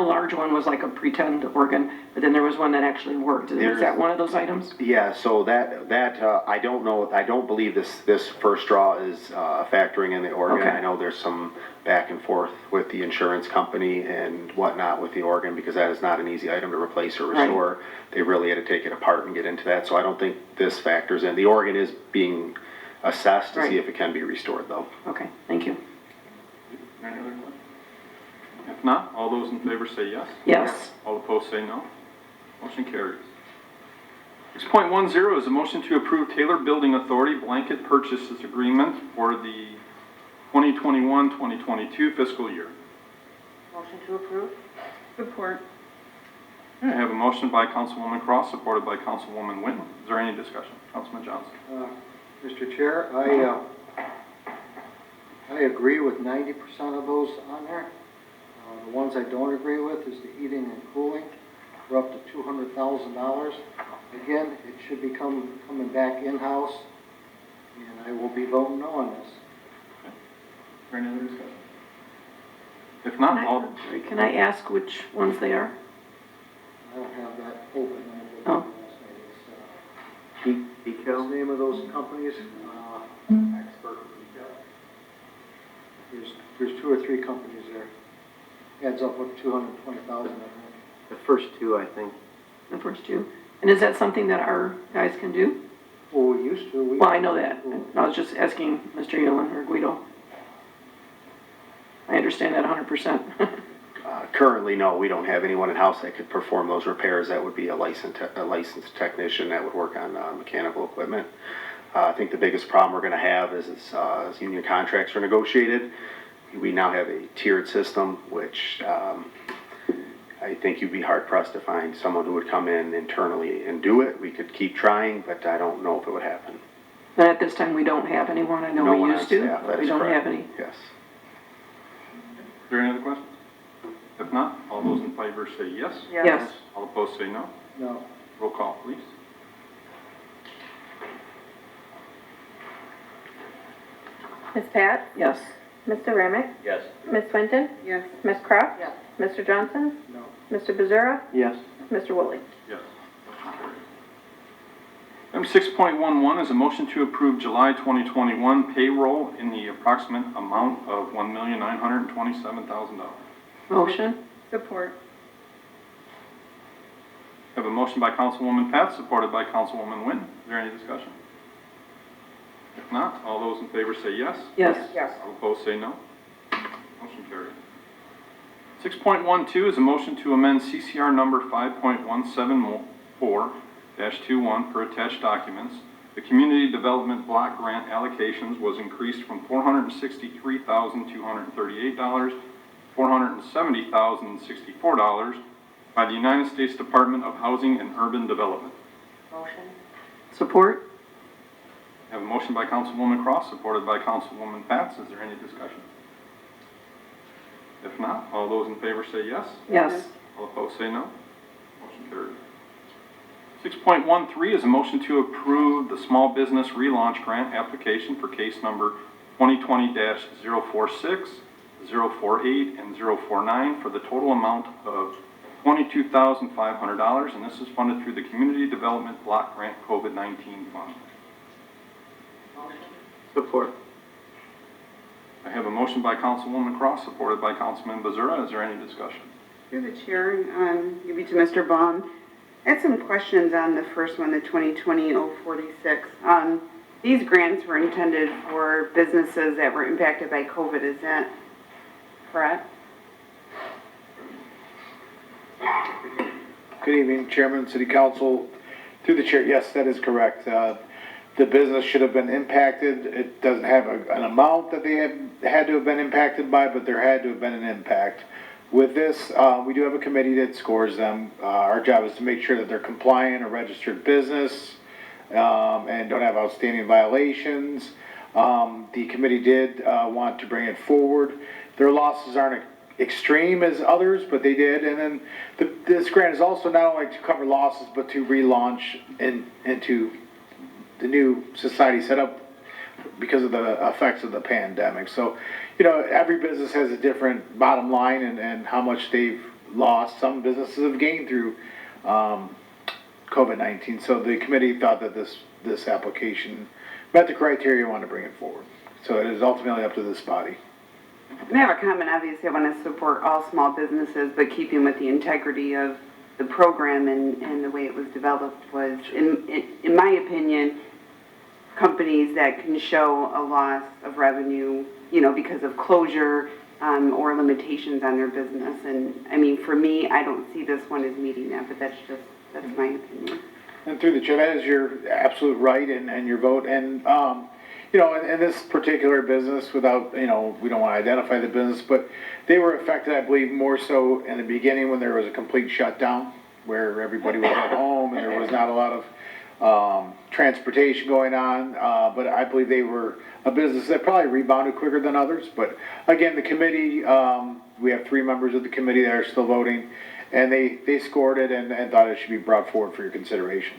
The large one was like a pretend organ, but then there was one that actually worked. Was that one of those items? Yeah, so I don't know, I don't believe this first draw is factoring in the organ. Okay. I know there's some back and forth with the insurance company and whatnot with the organ, because that is not an easy item to replace or restore. Right. They really had to take it apart and get into that, so I don't think this factors in. The organ is being assessed to see if it can be restored, though. Okay, thank you. Any other questions? If not, all those in favor say yes. Yes. All opposed say no. Motion carries. 6.10 is a motion to approve Taylor Building Authority blanket purchases agreement for the 2021-2022 fiscal year. Motion to approve. Support. Okay, I have a motion by Councilwoman Cross, supported by Councilwoman Wynn. Is there any discussion? Councilman Johnson. Mr. Chair, I agree with 90% of those on there. The ones I don't agree with is the heating and cooling. We're up to $200,000. Again, it should be coming back in-house, and I will be voting no on this. Okay. Is there any other discussion? If not, Can I ask which ones they are? I don't have that open. Oh. What's the name of those companies? Expert. There's 2 or 3 companies there. Adds up with 220,000, I think. The first two, I think. The first two. And is that something that our guys can do? Well, we used to. Well, I know that. I was just asking Mr. Yellen or Guido. I understand that 100%. Currently, no, we don't have anyone in-house that could perform those repairs. That would be a licensed technician that would work on mechanical equipment. I think the biggest problem we're going to have is as union contracts are negotiated, we now have a tiered system, which I think you'd be hard-pressed to find someone who would come in internally and do it. We could keep trying, but I don't know if it would happen. But at this time, we don't have anyone. I know No we one used on to, staff, but we don't have any. Yes. is there any other questions? If not, all those in favor say yes. Yes. All opposed say no. No. Roll call, please. Ms. Pat? Yes. Mr. Remick? Yes. Ms. Swinton? Yes. Ms. Croft? Yes. Mr. Johnson? No. Mr. Becerra? Yes. Mr. Woolley? Yes. Item 6.11 is a motion to approve July 2021 payroll in the approximate amount of $1,927,000. Motion? Support. Have a motion by Councilwoman Pat, supported by Councilwoman Wynn. Is there any discussion? If not, all those in favor say yes. Yes. Yes. All opposed say no. Motion carried. 6.12 is a motion to amend CCR number 5.174-21 per attached documents. The Community Development Block Grant allocations was increased from $463,238 to $470,064 by the United States Department of Housing and Urban Development. Motion. Support? I have a motion by Councilwoman Cross, supported by Councilwoman Pats. Is there any discussion? If not, all those in favor say yes. Yes. All opposed say no. Motion carried. 6.13 is a motion to approve the Small Business Relaunch Grant application for case number 2020-046, 048, and 049 for the total amount of $22,500, and this is funded through the Community Development Block Grant COVID-19 Fund. Support. I have a motion by Councilwoman Cross, supported by Councilman Becerra. Is there any discussion? Through the chair, maybe to Mr. Baum. I had some questions on the first one, the 2020-046. These grants were intended for businesses that were impacted by COVID. Is that correct? Good evening, Chairman, City Council. Through the chair, yes, that is correct. The business should have been impacted. It doesn't have an amount that they had to have been impacted by, but there had to have been an impact. With this, we do have a committee that scores them. Our job is to make sure that they're compliant, a registered business, and don't have outstanding violations. The committee did want to bring it forward. Their losses aren't extreme as others, but they did. And then this grant is also not only to cover losses, but to relaunch into the new society set up because of the effects of the pandemic. So, you know, every business has a different bottom line and how much they've lost, some businesses have gained through, COVID-19. So the committee thought that this application met the criteria and wanted to bring it forward. So it is ultimately up to this body. And I have a comment, obviously, I want to support all small businesses, but keeping with the integrity of the program and the way it was developed was, in my opinion, companies that can show a loss of revenue, you know, because of closure, or limitations on their business. And, I mean, for me, I don't see this one as meeting that, but that's my opinion. And through the chair, that is your absolute right and your vote. And, you know, in this particular business, without, you know, we don't want to identify the business, but they were affected, I believe, more so in the beginning when there was a complete shutdown, where everybody was at home and there was not a lot of transportation going on. But I believe they were a business that probably rebounded quicker than others. But again, the committee, we have 3 members of the committee that are still voting, and they scored it and thought it should be brought forward for your consideration.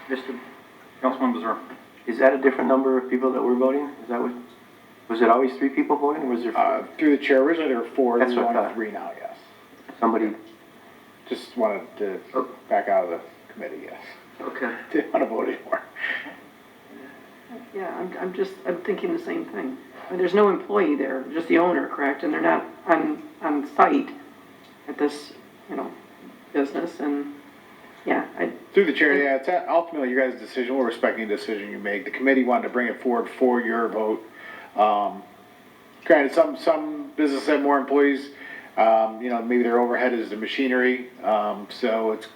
Mr. Councilman Bizarre. Is that a different number of people that were voting? Is that what, was it always 3 people voting, or was there Through the chair, originally there were 4, That's there's what I only thought. 3 now, yes. somebody? Just wanted to back out of the committee, yes. Okay. Didn't want to vote anymore. Yeah, I'm thinking the same thing. I mean, there's no employee there, just the owner, correct? And they're not on site at this, you know, business, and, yeah, Through the chair, yeah, it's ultimately your guys' decision. We're respecting the decision you make. The committee wanted to bring it forward for your vote. Granted, some businesses have more employees. You know, maybe their overhead is the machinery. So it's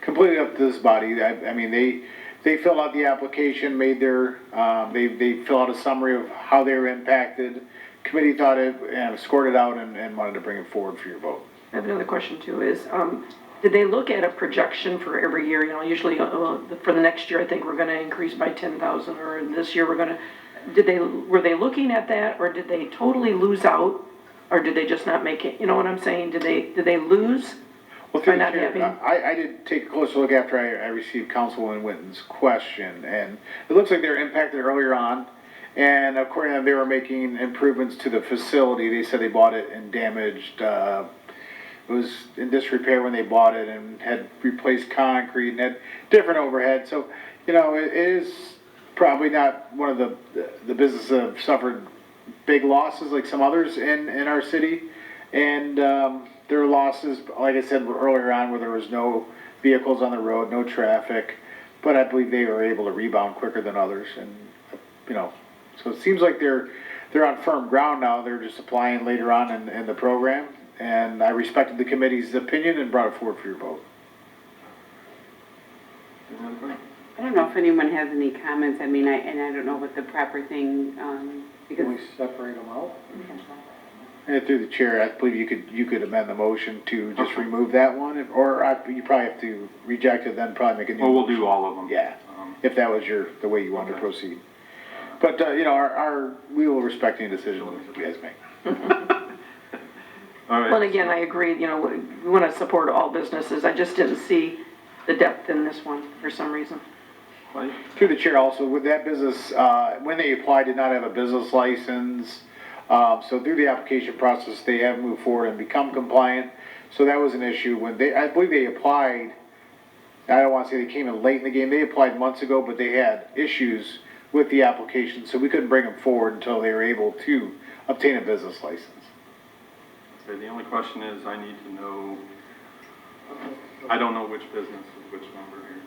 completely up to this body. I mean, they filled out the application, made their, they fill out a summary of how they were impacted. Committee thought it, and scored it out and wanted to bring it forward for your vote. I have another question too, is, did they look at a projection for every year? You know, usually, for the next year, I think we're gonna increase by 10,000, or this year we're gonna, were they looking at that, or did they totally lose out? Or did they just not make it? You know what I'm saying? Did they lose? Well, through By the not chair, having- I did take a closer look after I received Councilwoman Witten's question, and it looks like they were impacted earlier on. And according to them, they were making improvements to the facility. They said they bought it and damaged, it was in disrepair when they bought it and had replaced concrete and had different overhead. So, you know, it is probably not one of the businesses that have suffered big losses like some others in our city. And their losses, like I said earlier on, where there was no vehicles on the road, no traffic. But I believe they were able to rebound quicker than others. And, you know, so it seems like they're on firm ground now. They're just applying later on in the program. And I respected the committee's opinion and brought it forward for your vote. I don't know if anyone has any comments. I mean, I don't know what the proper thing, because Can we separate them out? And through the chair, I believe you could amend the motion to just remove that one, or you probably have to reject it, then probably make a new. Well, we'll motion. do all of them. Yeah, if that was the way you wanted to proceed. But, you know, we will respect any decision you guys make. All right. Well, and again, I agree, you know, we want to support all businesses. I just didn't see the depth in this one for some reason. Through the chair also, with that business, when they applied, did not have a business license. So through the application process, they have moved forward and become compliant. So that was an issue when I believe they applied, I don't want to say they came in late in the game, they applied months ago, but they had issues with the application, so we couldn't bring them forward until they were able to obtain a business license. Okay, the only question is, I need to know, I don't know which business is which number here.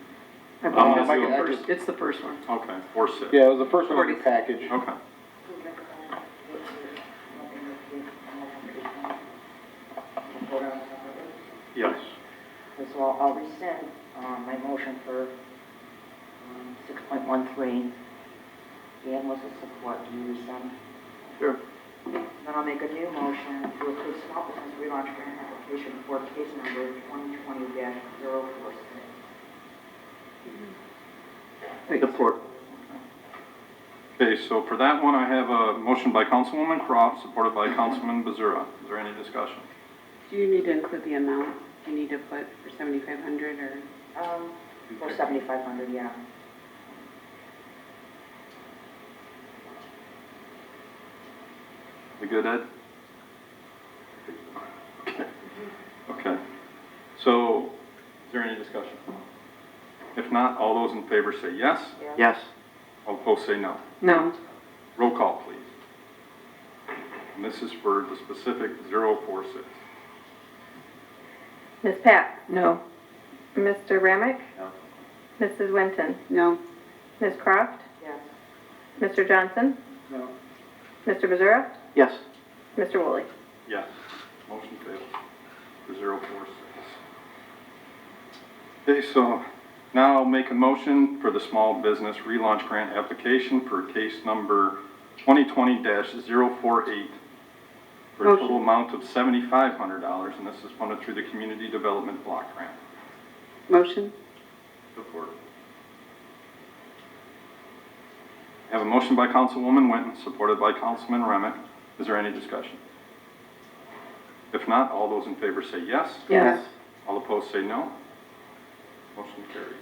I believe I can- it's the first one. Okay, 4-6. Yeah, it was the first one in the package. Okay. Yes. So I'll rescind my motion for 6.13. Dan was a support. Do you rescind? Sure. Then I'll make a new motion to approve small business relaunch grant application for case number 2020-046. Support. Okay, so for that one, I have a motion by Councilwoman Croft, supported by Councilman Bazura. Is there any discussion? do you need to include the amount? Do you need to put for 7,500 or? For 7,500, yeah. We good, Ed? Okay. So, is there any discussion? If not, all those in favor say yes. Yes. All opposed say no. No. Roll call, please. And this is for the specific 046. Ms. Pat? No. Mr. Remick? No. Mrs. Winton? No. Ms. Croft? Yes. Mr. Johnson? No. Mr. Becerra? Yes. Mr. Woolley? Yes. Motion fails for 046. Okay, so now I'll make a motion for the small business relaunch grant application for case number 2020-048 for a total amount of $7,500, and this is funded through the Community Development Block Grant. Motion? Support. I have a motion by Councilwoman Winton, supported by Councilman Remick. Is there any discussion? If not, all those in favor say yes. Yes. All opposed say no. Motion carries.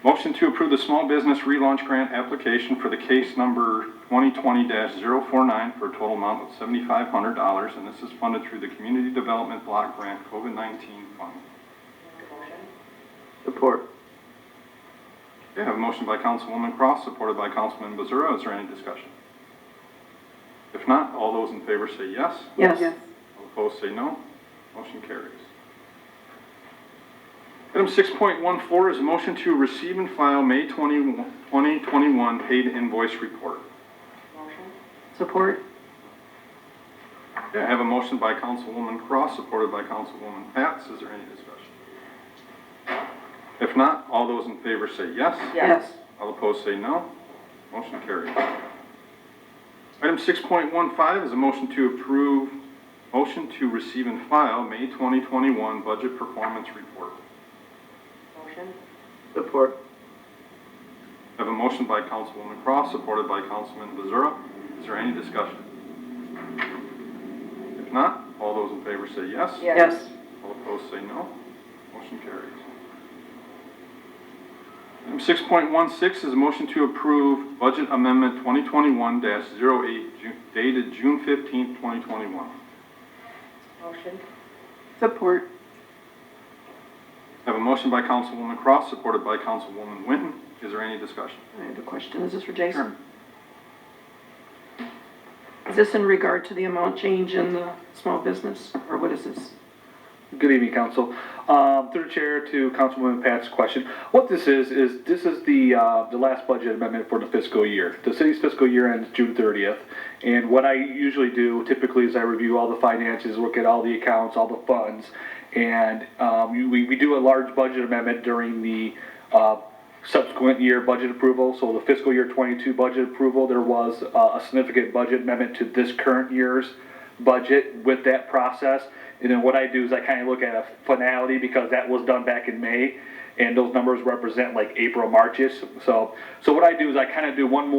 Motion to approve the small business relaunch grant application for the case number 2020-049 for a total amount of $7,500, and this is funded through the Community Development Block Grant COVID-19 Fund. Make a motion. Support. Okay, I have a motion by Councilwoman Cross, supported by Councilman Becerra. Is there any discussion? If not, all those in favor say yes. Yes. All opposed say no. Motion carries. Item 6.14 is a motion to receive and file May 2021 paid invoice report. Motion. Support? Okay, I have a motion by Councilwoman Cross, supported by Councilwoman Pats. Is there any discussion? If not, all those in favor say yes. Yes. All opposed say no. Motion carries. Item 6.15 is a motion to receive and file May 2021 budget performance report. Motion. Support. I have a motion by Councilwoman Cross, supported by Councilman Becerra. Is there any discussion? If not, all those in favor say yes. Yes. All opposed say no. Motion carries. Item 6.16 is a motion to approve Budget Amendment 2021-08 dated June 15, 2021. Motion. Support. I have a motion by Councilwoman Cross, supported by Councilwoman Winton. Is there any discussion? I have a question. Is this for Jason? Is this in regard to the amount change in the small business, or what is this? Good evening, Council. Through the chair to Councilwoman Pat's question. What this is the last budget amendment for the fiscal year. The city's fiscal year ends June 30th. And what I usually do typically is I review all the finances, look at all the accounts, all the funds. And we do a large budget amendment during the subsequent year budget approval. So the fiscal year 22 budget approval, there was a significant budget amendment to this current year's budget with that process. And then what I do is I kind of look at a finality, because that was done back in May, and those numbers represent like April, Marches. So what I do is I kind of do one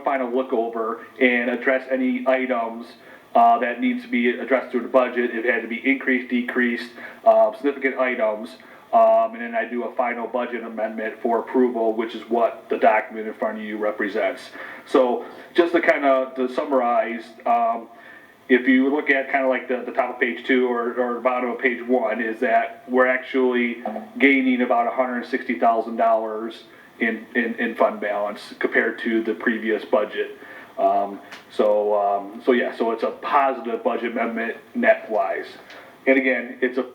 final look over and address any items that needs to be addressed through the budget. If it had to be increased, decreased, significant items. And then I do a final budget amendment for approval, which is what the document in front of you represents. So just to summarize, if you look at kind of like the top of page 2 or the bottom of page 1, is that we're actually gaining about $160,000 in fund balance compared to the previous budget. So it's a positive budget amendment net wise. And again, it's a